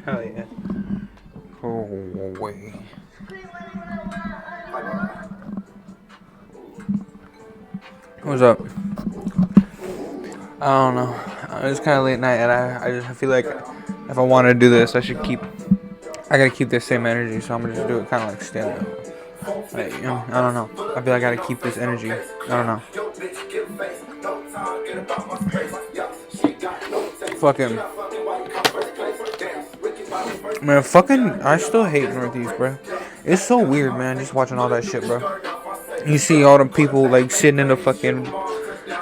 Hell yeah. Oh, wait. What's up? I don't know. It's kind of late night, and I feel like if I want to do this, I gotta keep this same energy, so I'm gonna just do it kind of like stand up. Like, I don't know. I feel like I gotta keep this energy. I don't know. Fucking. Man, fucking. I still hate Northeast, bro. It's so weird, man, just watching all that shit, bro. You see all the people, like, sitting in the fucking,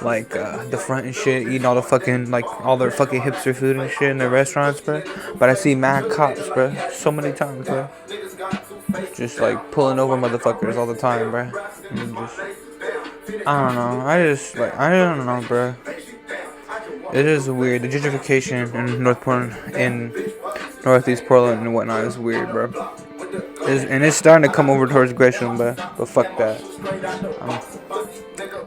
like, the front and shit, eating all the fucking, like, all their fucking hipster food and shit in the restaurants, bro. But I see mad cops, bro, so many times, bro. Just, like, pulling over motherfuckers all the time, bro. And just, I don't know. I don't know, bro. It is weird. The gentrification in Northeast Portland and whatnot is weird, bro. And it's starting to come over towards Gresham, but fuck that.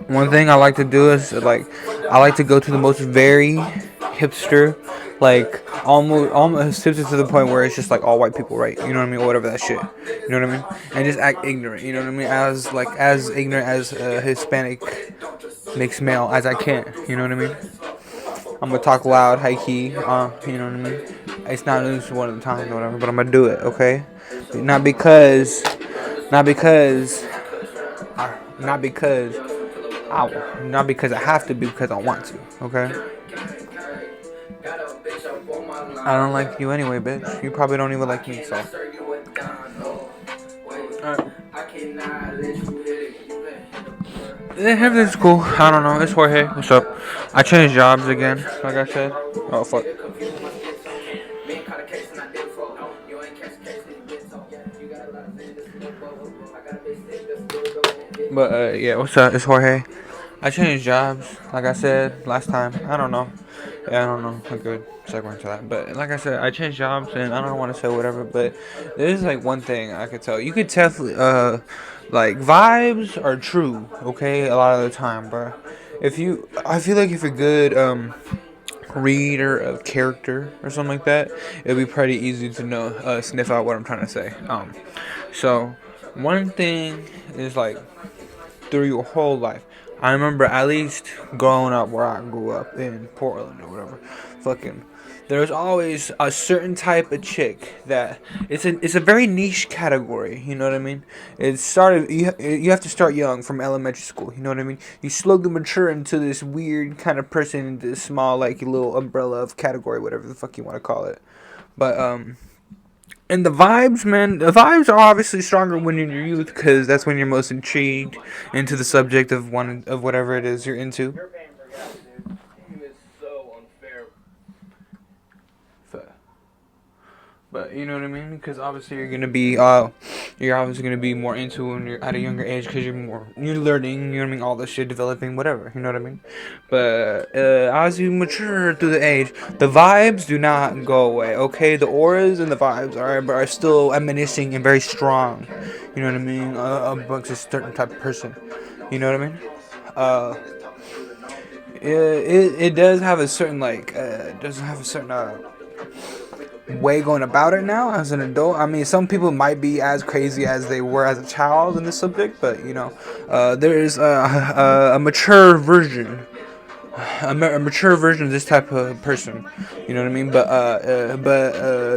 One thing I like to do is I like to go to the most very hipster, like almost hipster to the point where it's just like all white people, right? You know what I mean, or whatever that shit. You know what I mean? And just act ignorant. You know what I mean? As ignorant as a Hispanic mixed male as I can. You know what I mean? I'm gonna talk loud, high key. You know what I mean? It's not just one of the times or whatever, but I'm gonna do it. Okay? Not because, not because, not because not because I have to, because I want to. Okay? I don't like you anyway, bitch. You probably don't even like me, so. Alright. Everything's cool. I don't know. It's Jorge. What's up? I changed jobs again, like I said. Oh, fuck. But, yeah, what's up? It's Jorge. I changed jobs, like I said last time. I don't know. Yeah, I don't know. A good segue into that. But like I said, I changed jobs, and I don't want to say whatever. But there's like one thing I could tell. You could tell, like vibes are true. Okay, a lot of the time, bro. I feel like if you're good, reader of character or something like that, it'd be pretty easy to know, sniff out what I'm trying to say. So one thing is like through your whole life. I remember at least growing up where I grew up in Portland or whatever. Fucking, there's always a certain type of chick that it's a very niche category. You know what I mean? It started you have to start young from elementary school. You know what I mean? You slowly mature into this weird kind of person, this small like little umbrella of category, whatever the fuck you want to call it. But and the vibes, man, the vibes are obviously stronger when you're in your youth because that's when you're most intrigued into the subject of one of whatever it is you're into. But you know what I mean? Because obviously you're obviously gonna be more into when you're at a younger age because you're learning. You know what I mean? All this shit, developing, whatever. You know what I mean? But as you mature through the age, the vibes do not go away. Okay, the auras and the vibes are still emanacing and very strong. You know what I mean? Amongst a certain type of person. You know what I mean? Uh, it does have a certain way going about it now as an adult. I mean, some people might be as crazy as they were as a child in this subject, but you know, there is a mature version. A mature version of this type of person, you know what I mean.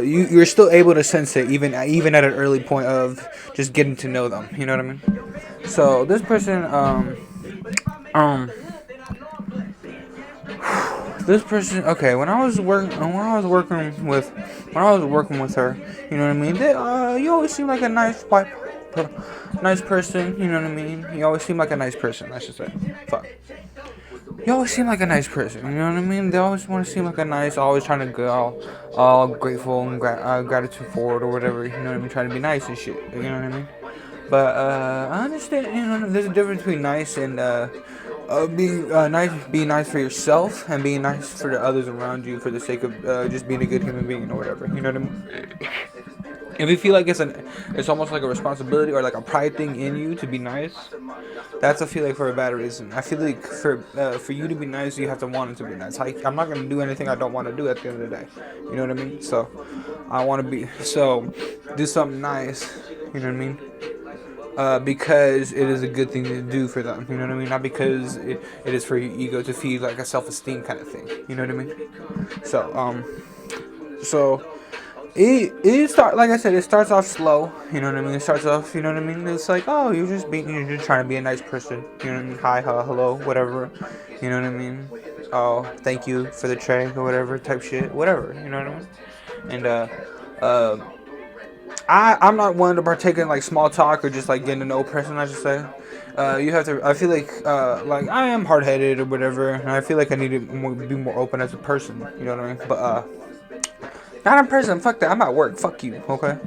You're still able to sense it even at an early point of just getting to know them. You know what I mean. So this person, um, this person. Okay, when I was working with her, you know what I mean. You always seem like a nice person. You know what I mean. You always seem like a nice person. I should say. Fuck. You always seem like a nice person. You know what I mean. They always want to seem like a nice. Always trying to go all grateful and gratitude forward or whatever. You know what I mean. Trying to be nice and shit. You know what I mean. But I understand. You know, there's a difference between nice and being nice for yourself and being nice for the others around you for the sake of just being a good human being or whatever. You know what I mean? if you feel like it's almost like a responsibility or like a pride thing in you to be nice, that's I feel like for a bad reason. I feel like for you to be nice, you have to want it to be nice. I'm not gonna do anything I don't want to do at the end of the day. You know what I mean? So I want to be do something nice. You know what I mean? Because it is a good thing to do for them. You know what I mean? Not because it is for your ego to feed like a self-esteem kind of thing. You know what I mean? So so it start like I said, it starts off slow. You know what I mean? It starts off. You know what I mean? It's like, oh, you're just trying to be a nice person. You know what I mean? Hi, hello, whatever. You know what I mean? Oh, thank you for the tray or whatever type shit, whatever. You know what I mean? And uh, I'm not one to partake in like small talk or just like getting to know a person. I should say. You have to. I feel like I am hard headed or whatever, and I feel like I need to be more open as a person. You know what I mean? But not in prison. Fuck that. I'm at work. Fuck you. Okay.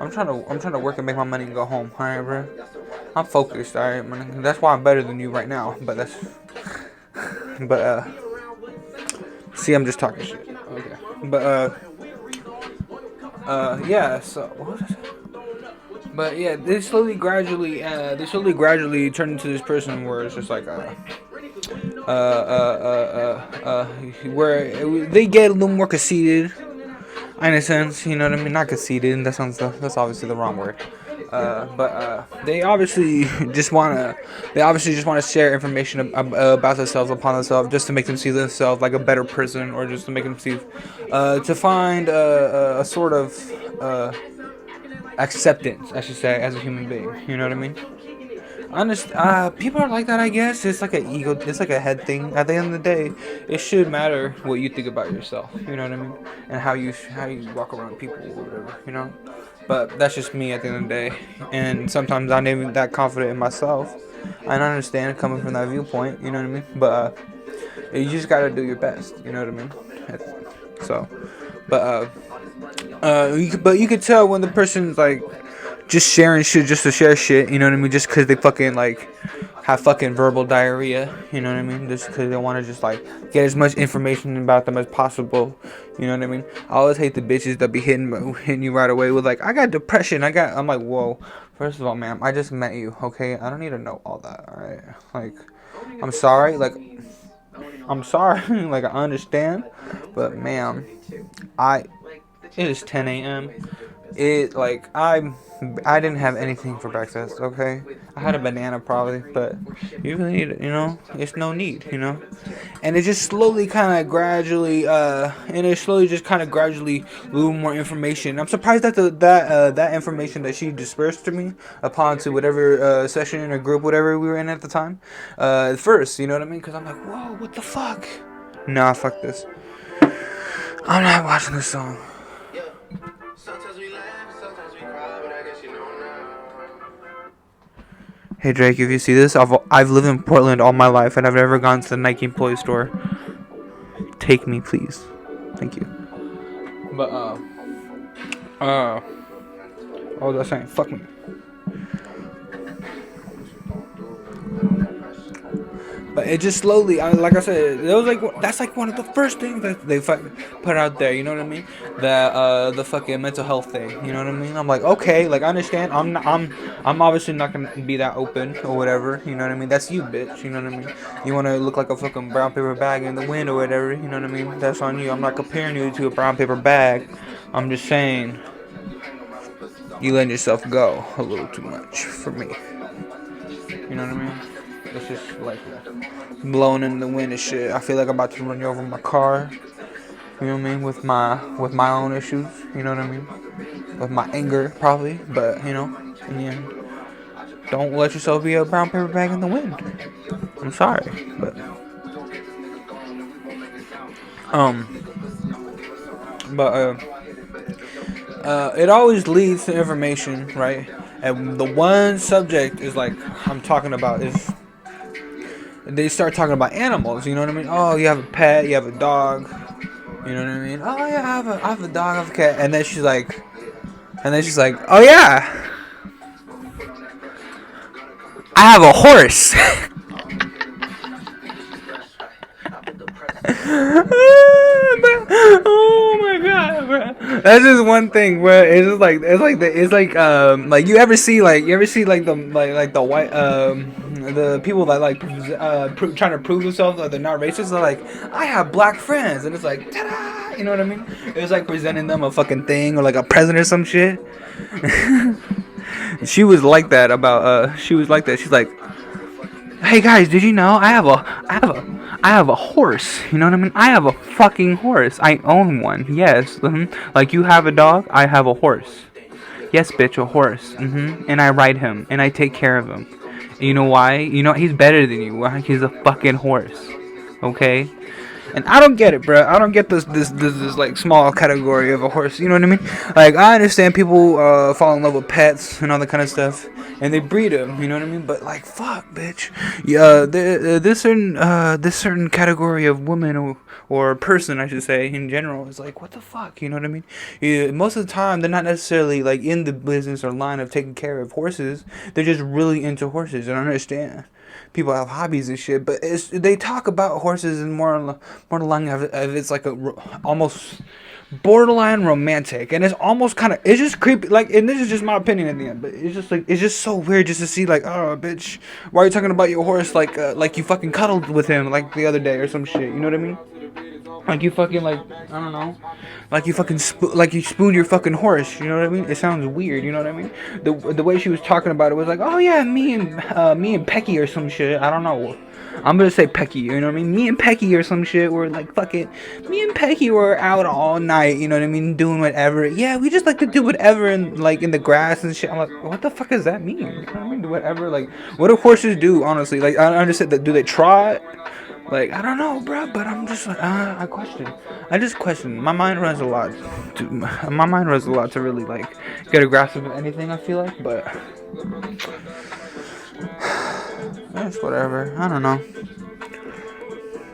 I'm trying to work and make my money and go home. All right, bro. I'm focused. All right, man. That's why I'm better than you right now. But that's. But see, I'm just talking shit. Okay. But yeah. So what was it? But yeah, they slowly gradually turn into this person where it's just like where they get a little more conceited, in a sense. You know what I mean? Not conceited. That's obviously the wrong word. But they obviously just wanna share information about themselves upon themselves, just to make them see themselves like a better person, or just to make them see, to find a sort of acceptance, I should say, as a human being. You know what I mean? People are like that. I guess it's like an ego. It's like a head thing. At the end of the day, it should matter what you think about yourself. You know what I mean? And how you walk around people or whatever. You know. But that's just me at the end of the day. And sometimes I'm not even that confident in myself. I understand coming from that viewpoint. You know what I mean? But you just gotta do your best. You know what I mean? So, but but you could tell when the person's like just sharing shit just to share shit, you know what I mean? Just because they fucking like have fucking verbal diarrhea, you know what I mean? Just because they want to just like get as much information about them as possible, you know what I mean? I always hate the bitches that be hitting you right away with like, I got depression. I'm like, whoa. First of all, ma'am, I just met you, okay? I don't need to know all that, all right? Like, I'm sorry, like, I'm sorry, like I understand, but ma'am, it is 10 a.m. I didn't have anything for breakfast, okay? I had a banana probably, but you really need it, you know? It's no need, you know? And it just slowly kind of gradually, a little more information. I'm surprised that that information that she dispersed to me upon to whatever session or group, whatever we were in at the time, first, you know what I mean? Because I'm like, whoa, what the fuck? Nah, fuck this. I'm not watching this song. Hey Drake, if you see this, I've lived in Portland all my life and I've never gone to the Nike employee store. Take me, please. Thank you. But what was I saying? Fuck me. But it just slowly, like I said, it was like that's like one of the first things that they put out there. You know what I mean? The fucking mental health thing. You know what I mean? I'm like, okay, like I understand. I'm obviously not gonna be that open or whatever. You know what I mean? That's you, bitch. You know what I mean? You wanna look like a fucking brown paper bag in the wind or whatever. You know what I mean? That's on you. I'm not comparing you to a brown paper bag. I'm just saying you let yourself go a little too much for me. You know what I mean? It's just like blowing in the wind and shit. I feel like I'm about to run you over my car. You know what I mean? With my own issues. You know what I mean? With my anger, probably. But you know, in the end, don't let yourself be a brown paper bag in the wind. I'm sorry, but but it always leads to information, right? And the one subject is like I'm talking about is they start talking about animals. You know what I mean? Oh, you have a pet, you have a dog. You know what I mean? Oh yeah, I have a dog, I have a cat. And then she's like, oh yeah, I have a horse. Oh my god, bro. That's just one thing, bro. It's like you ever see like the white the people that like trying to prove themselves that they're not racist. They're like, I have black friends, and it's like, ta-da! You know what I mean? It's like presenting them a fucking thing or like a present or some shit. She was like that about she was like that. She's like, hey guys, did you know I have a horse? You know what I mean? I have a fucking horse. I own one. Yes. Like you have a dog, I have a horse. Yes, bitch, a horse. And I ride him and I take care of him. And you know why? You know he's better than you. Why? He's a fucking horse. Okay? And I don't get it, bro. I don't get this like small category of a horse. You know what I mean? Like I understand people fall in love with pets and all that kind of stuff, and they breed them. You know what I mean? But like, fuck, bitch. Yeah, this certain category of woman or person, I should say, in general, is like, what the fuck? You know what I mean? Yeah, most of the time, they're not necessarily like in the business or line of taking care of horses. They're just really into horses. And I understand people have hobbies and shit, but they talk about horses and more the line of it's like almost borderline romantic, and it's almost kind of it's just creepy. Like, and this is just my opinion at the end, but it's just like it's just so weird just to see like, oh bitch, why are you talking about your horse like you fucking cuddled with him like the other day or some shit? You know what I mean? Like you fucking like I don't know, like you fucking like you spooned your fucking horse. You know what I mean? It sounds weird. You know what I mean? The way she was talking about it was like, oh yeah, me and Pecky or some shit. I don't know. I'm gonna say Pecky. You know what I mean? Me and Pecky or some shit. Were like fucking. Me and Pecky were out all night. You know what I mean? Doing whatever. Yeah, we just like to do whatever in like in the grass and shit. I'm like, what the fuck does that mean? You know what I mean? Do whatever. Like, what do horses do? Honestly, like I understand that. Do they trot? Like, I don't know, bro, but I'm just like, I question. I just question. My mind runs a lot. My mind runs a lot to really, like, get a grasp of anything, I feel like, but that's whatever. I don't know.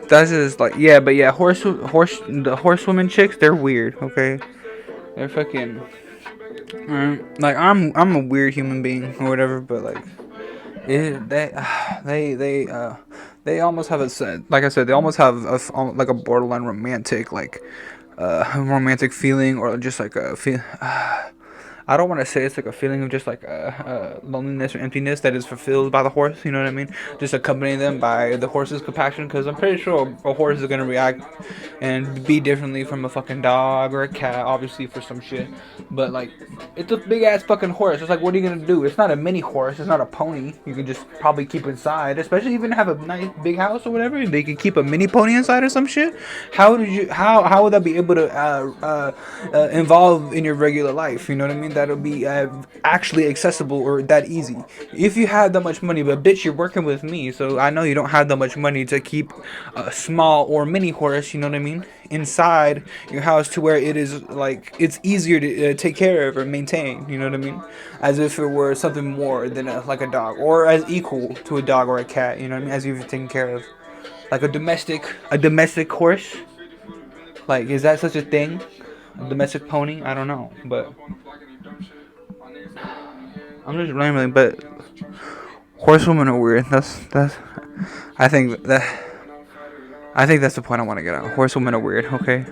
That's just, like, yeah, but yeah, the horsewomen chicks, they're weird, okay? They're fucking, like, I'm a weird human being or whatever, but, like, they almost have a like I said they almost have like a borderline romantic like romantic feeling or just like a feel. I don't want to say it's like a feeling of just like loneliness or emptiness that is fulfilled by the horse. You know what I mean? Just accompanying them by the horse's compassion. Because I'm pretty sure a horse is gonna react and be differently from a fucking dog or a cat, obviously for some shit. But like, it's a big ass fucking horse. It's like, what are you gonna do? It's not a mini horse. It's not a pony. You can just probably keep inside, especially even have a nice big house or whatever. They could keep a mini pony inside or some shit. How would that be able to involve in your regular life? You know what I mean? That'll be actually accessible or that easy. If you had that much money, but bitch, you're working with me, so I know you don't have that much money to keep a small or mini horse. You know what I mean? Inside your house to where it is like it's easier to take care of or maintain. You know what I mean? As if it were something more than like a dog, or as equal to a dog or a cat. You know what I mean? As you've taken care of, like a domestic horse. Like, is that such a thing? A domestic pony? I don't know, but I'm just rambling. But horsewomen are weird. That's. I think that. I think that's the point I want to get at. Horsewomen are weird. Okay.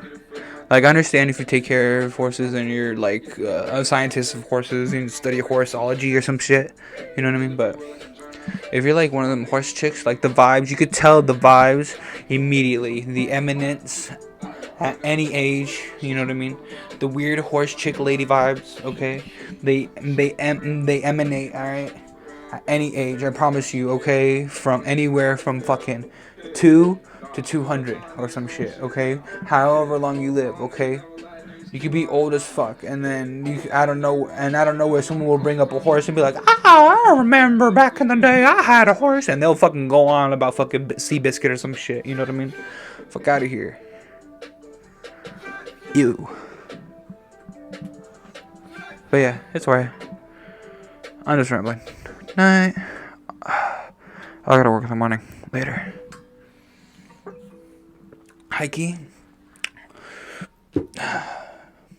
Like, I understand if you take care of horses and you're like a scientist of horses and you study horseology or some shit. You know what I mean? But if you're like one of them horse chicks, like the vibes, you could tell the vibes immediately. The eminence at any age, you know what I mean? The weird horse chick lady vibes, okay? They emanate, all right? At any age, I promise you, okay? From anywhere from fucking 2 to 200 or some shit, okay? However long you live, okay? You could be old as fuck, and then I don't know where someone will bring up a horse and be like, I remember back in the day I had a horse, and they'll fucking go on about fucking Seabiscuit or some shit. You know what I mean? Fuck out of here. Ew. But yeah, it's alright. I'm just rambling. Night. I gotta work in the morning. Later. Hikey.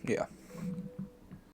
Yeah.